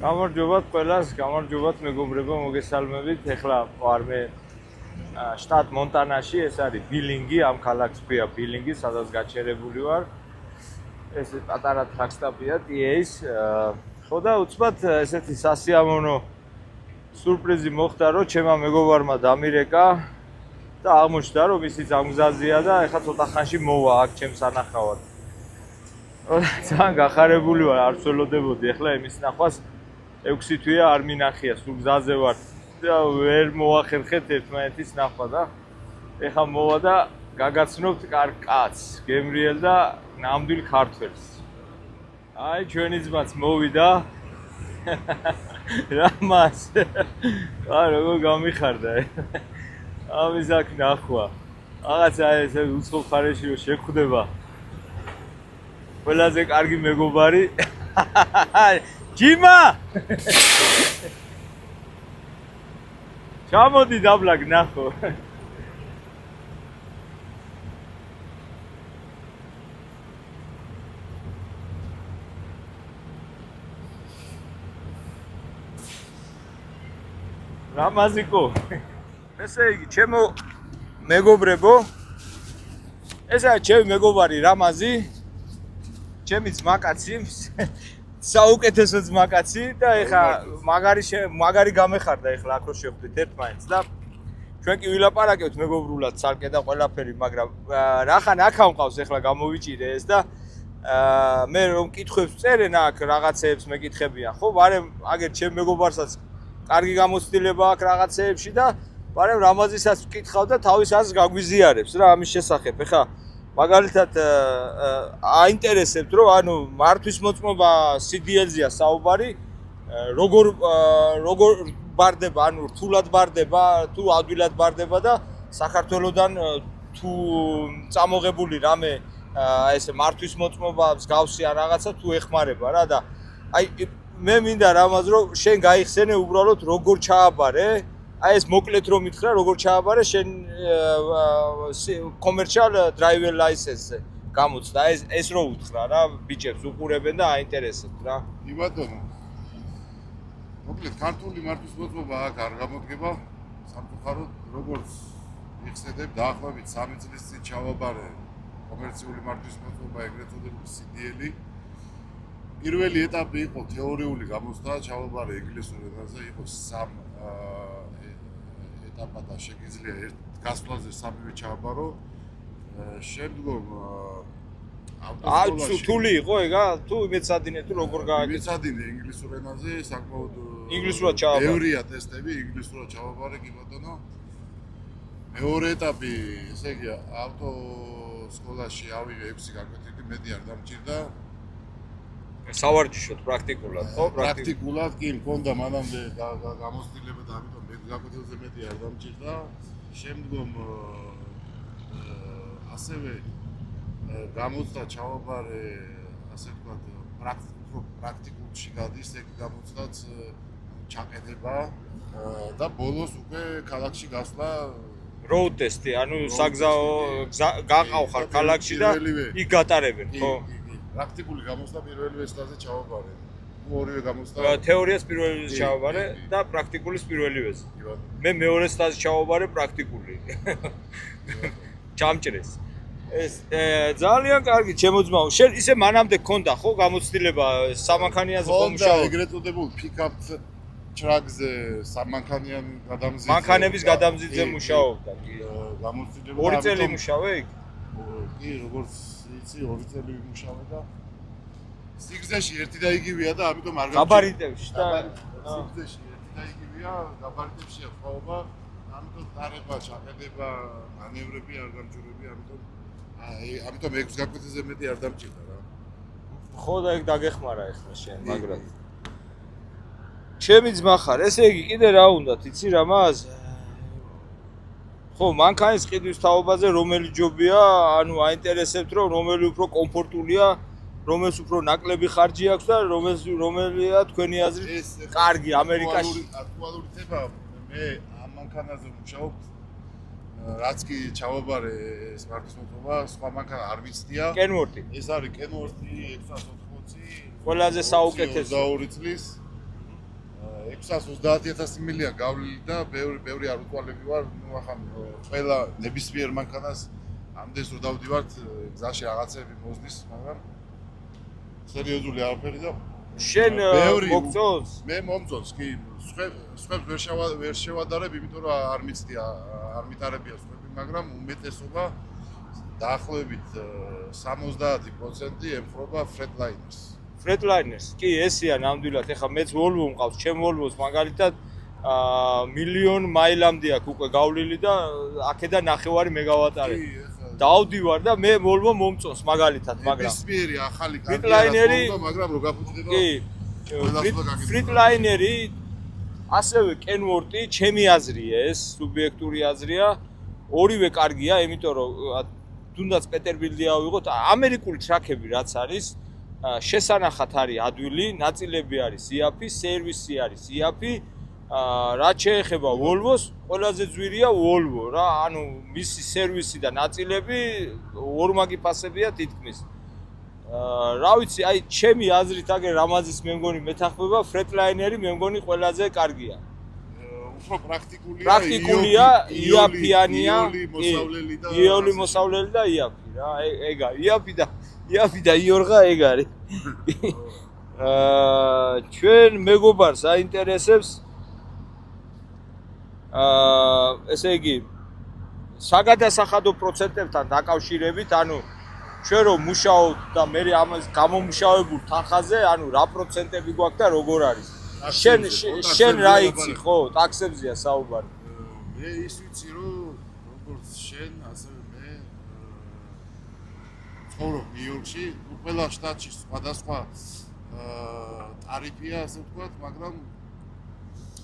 გამარჯობათ ყველას, გამარჯობათ მეგობრებო, მოგესალმებით. ეხლა ვარ მე შტატ მონტანაში, ეს არის ბილინგი, ამ ქალაქს ქვია ბილინგი, სადაც გაჩერებული ვარ. ეს პატარა ტრაკსტაპია TA-ის. ხო და უცბად ესეთი სასიამოვნო სურპრიზი მოხდა, რომ ჩემმა მეგობარმა დამირეკა და აღმოჩნდა, რომ ისიც ამ გზაზეა და ეხლა ცოტა ხანში მოვა აქ ჩემს სანახავად. ძალიან გახარებული ვარ, არ ვცველოდებოდი ეხლა იმის ნახვას. 6 თვეა არ მინახია, სულ გზაზე ვარ და ვერ მოახერხეთ ერთმანეთის ნახვა და ეხლა მოვა და გაგაცნობთ კარგ კაცს, გემრიელ და ნამდვილ ქართველს. აი ჩვენი ძმაც მოვიდა. რამას. აი როგორ გამიხარდა. ამის აქ ნახვა. რაღაცა ეს უცხო ხარეში რომ შეხვდება. ყველაზე კარგი მეგობარი. ჯიმა! ჩამოდი დაბლაგ ნახო. რამაზიკო. ესე იგი, ჩემო მეგობრებო. ესაა ჩემი მეგობარი რამაზი. ჩემი ძმაკაცი. საუკეთესო ძმაკაცი და ეხა მაგარი გამეხარდა ეხლა აქ რო შევხვდით ერთმანეთს და ჩვენ კი ვილაპარაკებთ მეგობრულად ცალკე და ყველაფერი, მაგრამ რახან აქა მყავს ეხლა გამოვიჭირე ეს და მე რომ კითხვებს წერენ აქ რაღაცეებს მეკითხებიან, ხო, ვარემ აგერ ჩემ მეგობარსაც კარგი გამოცდილება აქვს რაღაცეებში და ვარემ რამაზისაც ვკითხავ და თავის აზრს გაგვიზიარებს რა ამის შესახებ. ეხა მაგალითად აინტერესებთ რომ ანუ მართვის მოწმობა CDL-ზეა საუბარი როგორ ბარდება ანუ რთულად ბარდება თუ ადვილად ბარდება და საქართველოსდან თუ წამოღებული რამე ესე მართვის მოწმობა მსგავსი ან რაღაცა თუ ეხმარება რა და აი მე მინდა რამაც რომ შენ გაიხსენე უბრალოდ როგორ ჩააბარე აი ეს მოკლედ რომ მითხრა როგორ ჩააბარე შენ commercial driver license-ზე გამოცდა ეს რო უთხრა რა ბიჭებს უყურებენ და აინტერესებთ რა კი ბატონო მოკლედ ქართული მართვის მოწმობა აქ არ გამოდგება სამწუხაროდ როგორც იხსენებ დაახლოებით 3 წლის წინ ჩავაბარე კომერციული მართვის მოწმობა ეგრეთ წოდებული CDL-ი პირველი ეტაპი იყო თეორიული გამოცდა ჩავაბარე ინგლისურ ენაზე იყო 3 ეტაპად შეგიძლია ერთ გასვლაზე 3-ვე ჩააბარო შემდგომ ავტოსკოლაში თული იყო ეგა თუ მეცადინე თუ როგორ გააკეთე მეცადინე ინგლისურ ენაზე საკმაოდ ინგლისურად ჩააბარე ბევრია ტესტები ინგლისურად ჩავაბარე კი ბატონო მეორე ეტაპი ესე იგი ავტოსკოლაში ავიღე 6 გაკვეთილი მეტი არ დამჭირდა სავარჯიშოდ პრაქტიკულად ხო პრაქტიკულად კი მქონდა მანამდე გამოცდილება და ამიტომ გაკვეთილზე მეტი არ დამჭირდა შემდგომ ასევე გამოცდა ჩავაბარე ასე ვთქვათ პრაქტიკულში გადის ეგ გამოცდაც ჩაყედება და ბოლოს უკვე ქალაქში გასვლა road test-ი ანუ საგზაო გაყავხარ ქალაქში და იქ გატარებენ ხო პრაქტიკული გამოცდა პირველი ვესტაზე ჩავაბარე ორივე გამოცდა თეორიას პირველი ვესტაზე ჩავაბარე და პრაქტიკულის პირველი ვესტაზე მე მეორე სტაჟში ჩავაბარე პრაქტიკული ჩამჭრეს ეს ძალიან კარგი ჩემო ძმაო შენ ისე მანამდე გქონდა ხო გამოცდილება სამანქანიაზე ხო მუშაობ ეგრეთ წოდებულ pick-up truck-ზე სამანქანიანი გადამზიდზე მანქანების გადამზიდზე მუშაობდა კი გამოცდილება 2 წელი მუშავე იქ კი როგორც იცი 2 წელი ვიმუშავე და სიგრძეში ერთი და იგივეა და ამიტომ არ გაბარიტებში და სიგრძეში ერთი და იგივეა გაბარიტებშია ხაობა ამიტომ დარება ჩაყედება მანევრები არ გამჭირები ამიტომ 6 გაკვეთილზე მეტი არ დამჭირდა რა ხო და ეგ დაგეხმარა ახლა შენ მაგრამ ჩემი ძმა ხარ ესე იგი კიდე რა უნდათ იცი რამაც ხო მანქანის ყიდვის თაობაზე რომელი ჯობია ანუ აინტერესებთ რომ რომელი უფრო კომფორტულია რომელს უფრო ნაკლები ხარჯი აქვს და რომელია თქვენი აზრით კარგი ამერიკაში აქტუალური თემა მე ამ მანქანაზე ვმუშაობ რაც კი ჩავაბარე ეს მარკის მოწმობა სხვა მანქანა არ ვიცდია კენვორდი ეს არის კენვორდი 680 ყველაზე საუკეთესო 22 წლის 630,000 მილია გავლილი და ბევრი არ უტვალები ვარ, ნუ ახლა ყველა ნებისმიერ მანქანას ამდენს რომ დავდივართ გზაში რაღაცები მოზდის, მაგრამ სერიოზული არაფერი და შენ მოგწონს? მე მომწონს, კი, სხვებს ვერ შევადარებ, იმიტომ რომ არ მიცდია, არ მიტარებია სხვები, მაგრამ უმეტესობა დაახლოებით 70% ემხრობა Freightliner-ს. Freightliner-ს. კი, ესეა ნამდვილად. ეხლა მეც Volvo მყავს, ჩემ Volvo-ს მაგალითად მილიონ მაილამდე აქვს უკვე გავლილი და აქედან 9 მეგავატარი. დავდივარ და მე Volvo მომწონს მაგალითად, მაგრამ ნებისმიერი ახალი Freightliner-ი, მაგრამ რო გაფუძდება კი, Freightliner-ი ასევე Kenworth-ი, ჩემი აზრია ეს, სუბიექტური აზრია, ორივე კარგია, იმიტომ რომ თუნდაც პეტერბილდი ავიღოთ, ამერიკული ტრაქები რაც არის, შესანახად არის ადვილი, ნაწილები არის იაფი, სერვისი არის იაფი. რაც შეეხება Volvo-ს, ყველაზე ძვირია Volvo რა, ანუ მისი სერვისი და ნაწილები ორმაგი ფასებია თითქმის. რა ვიცი, აი ჩემი აზრით აგერ რამაზის მე მგონი მეთანხმება, Freightliner-ი მე მგონი ყველაზე კარგია. უფრო პრაქტიკულია, იაფიანია, მოსავლელი და იოლი მოსავლელი და იაფი რა, ეგ არის, იაფი და იორღა ეგ არის. ჩვენ მეგობარს აინტერესებს ესე იგი საგადასახადო პროცენტებთან დაკავშირებით, ანუ ჩვენ რომ მუშაობთ და მე ამას გამომუშავებულ თანხაზე, ანუ რა პროცენტები გვაქვს და როგორ არის? შენ რა იცი ხო? ტაქსებზეა საუბარი. მე ის ვიცი რომ როგორც შენ, ასევე მე ცხოვრობ ნიუ-იორკში, ყველა შტატში სხვადასხვა ტარიფია, ასე ვთქვათ, მაგრამ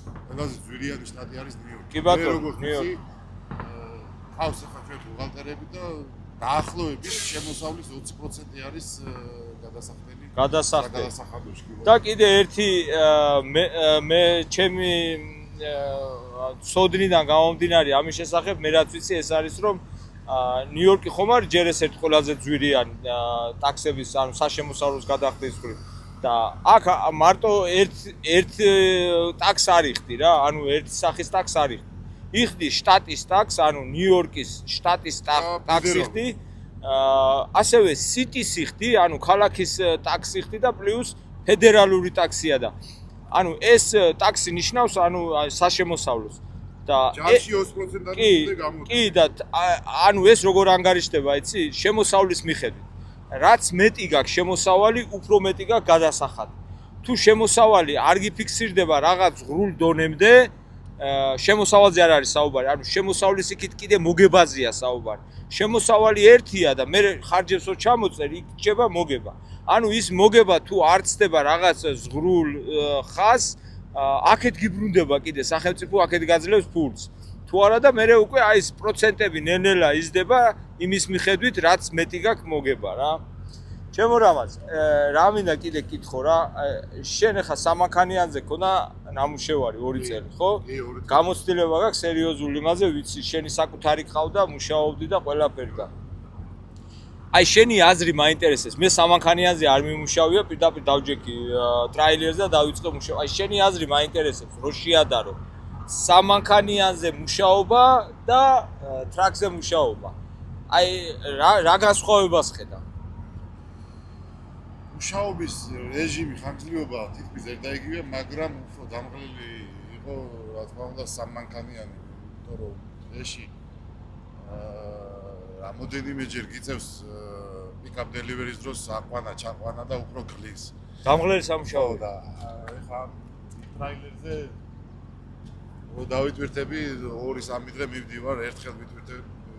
ყველაზე ძვირიანი შტატი არის ნიუ-იორკი. კი ბატონო, ნიუ-იორკი. ხავს ახლა ჩვენ ბუღალტერები და დაახლოებით შემოსავლის 20% არის გადასახადოში. და კიდე ერთი მე ჩემი სოდნიდან გამომდინარე ამის შესახებ მე რაც ვიცი ეს არის რომ ნიუ-იორკი ხომ არის ჯერ ეს ერთ ყველაზე ძვირიანი ტაქსების ანუ საშემოსავლოს გადახდის მხრივ და აქ მარტო ერთ ტაქს არ იხდი რა, ანუ ერთი სახის ტაქს არ იხდი. იხდი შტატის ტაქს, ანუ ნიუ-იორკის შტატის ტაქს იხდი, ასევე სიტის იხდი, ანუ ქალაქის ტაქს იხდი და პლუს ფედერალური ტაქსია და ანუ ეს ტაქსი ნიშნავს ანუ საშემოსავლოს და ჯარში 20%-ად უნდა გამოდის. კი და ანუ ეს როგორ ანგარიშდება, იცი, შემოსავლის მიხედვით. რაც მეტი გაქვს შემოსავალი, უფრო მეტი გაქვს გადასახადი. თუ შემოსავალი არ გიფიქსირდება რაღაც ღრულ დონემდე, შემოსავალზე არ არის საუბარი, ანუ შემოსავლის იქით კიდე მოგებაზეა საუბარი. შემოსავალი ერთია და მე ხარჯებს რო ჩამოწერ, იქ რჩება მოგება. ანუ ის მოგება თუ არ ცდება რაღაც ზღრულ ხაზს, აქეთ გიბრუნდება კიდე სახელმწიფო აქეთ გაძლევს ფულს. თუ არა და მე უკვე აი ეს პროცენტები ნელ-ნელა იზრდება იმის მიხედვით, რაც მეტი გაქვს მოგება რა. ჩემო რამაც, რა მინდა კიდე კითხო რა, შენ ახლა სამანქანიანზე ქონა ნამუშევარი 2 წელი, ხო? კი, 2 წელი. გამოცდილება გაქვს სერიოზული იმაზე, ვიცი, შენი საკუთარი ყავდა, მუშაობდი და ყველაფერი და აი შენი აზრი მაინტერესებს. მე სამანქანიანზე არ მიმუშავია, პირდაპირ დავჯექი ტრაილერზე და დავიწყე მუშაობა. აი შენი აზრი მაინტერესებს, რო შეადარო სამანქანიანზე მუშაობა და ტრაქზე მუშაობა. აი რა განსხვავებას ხედავ? მუშაობის რეჟიმი ხანგრძლივობა თითქმის ერთდაიგივეა, მაგრამ უფრო დამღლელი იყო, რა თქმა უნდა, სამანქანიანი, იმიტომ რომ ეში რამოდენიმეჯერ გიწევს პიკაპ დელივერის დროს აყვანა, ჩაყვანა და უფრო გლის. დამღლელი სამუშაო და ეხლა ტრაილერზე რო დავიტვირთები 2-3 დღე მივდივარ, ერთხელ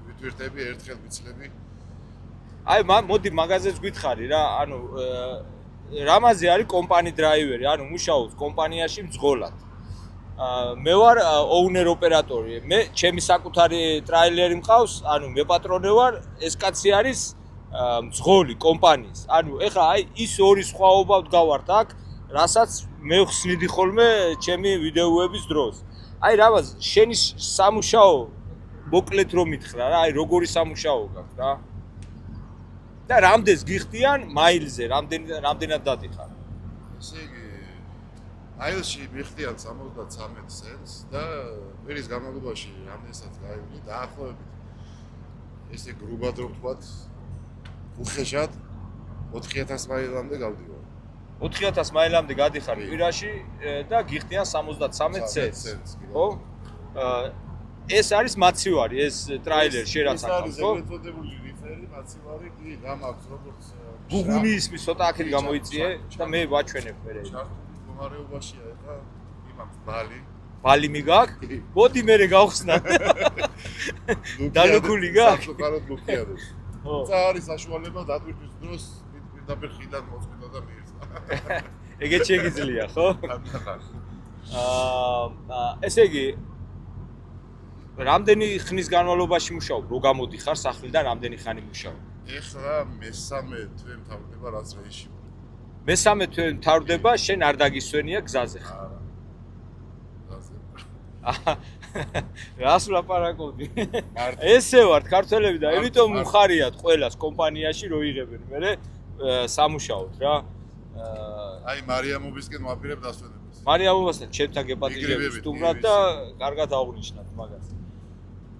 ვიტვირთები, ერთხელ ვიცლები. აი მოდი მაგაზეც გითხარი რა, ანუ რამაზე არის კომპანი დრაივერი, ანუ მუშაობს კომპანიაში მძღოლად. მე ვარ ოუნერ ოპერატორი. მე ჩემი საკუთარი ტრაილერი მყავს, ანუ მე პატრონე ვარ, ეს კაცი არის მძღოლი კომპანიის. ანუ ეხლა აი ის ორი სხვაობა ვდგავართ აქ, რასაც მე ხსნიდი ხოლმე ჩემი ვიდეოების დროს. აი რამაც შენი სამუშაო მოკლედ რომ მითხრა რა, აი როგორი სამუშაო გაქვს რა. და რამდენს გიხდიან მაილზე, რამდენად დადიხარ? ესე იგი აილში მიხდიან 73 ცენტს და კვირის განმავლობაში რამდენსაც გაივli დაახლოებით ესე გრუბად რომ ვთქვათ უხეშად 4000 მაილამდე გავდივარ. 4000 მაილამდე გადიხარ კი. კვირაში და გიხდიან 73 ცენტს. ხო? ეს არის მაცივარი, ეს ტრაილერი შენ რაც ეს არის ახავს, ხო? ეგრეთ წოდებული რიფერი, მაცივარი, კი, გამაქვს როგორც გუგუნი ისმის ცოტა აქეთ გამოიწიე და მე ვაჩვენებ მე. ჩართული მდგომარეობაშია ეხლა იმამს ბალი. ბალი მიგაკ? მოდი მე გავხსნა. დალუქული გაქვს? საკუთარად ლუქიადებს. ხო. ცა არის საშუალება დატვირთვის დროს პირდაპირ ხიდან მოწყვეტა და მიირწა. ეგეც შეგიძლია, ხო? ესე იგი რამდენი ხნის განმავლობაში მუშაობ? რო გამოდიხარ სახლიდან რამდენი ხანი მუშაობ? ეხლა მესამე თვე მთავრდება რაც რეისში ვარ. მესამე თვე მთავრდება, შენ არ დაგისვენია გზაზე. არა. გზაზე. რას ვლაპარაკობდი? მარტო. ესე ვართ ქართველები და მარტო, ამიტომ მარტო. უხარიათ ყველას კომპანიაში რო იღებენ მე სამუშაოდ რა. აი მარიამობისკენ ვაპირებ დასვენებას. მარიამობასთან ჩემთან გეპატიჟებს მიგრირებით, სტუმრად და კარგად აღვნიშნათ მაგას.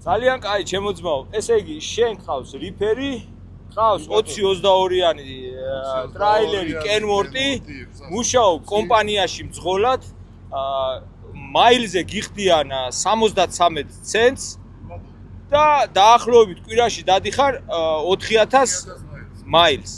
ძალიან კაი, ჩემო ძმაო. ესე იგი, შენ ყავს რიფერი, ყავს 20-22-იანი ტრაილერი კენვორტი, მუშაობ კომპანიაში მძღოლად, მაილზე გიხდიან 73 ცენტს და დაახლოებით კვირაში დადიხარ 4000 მაილს.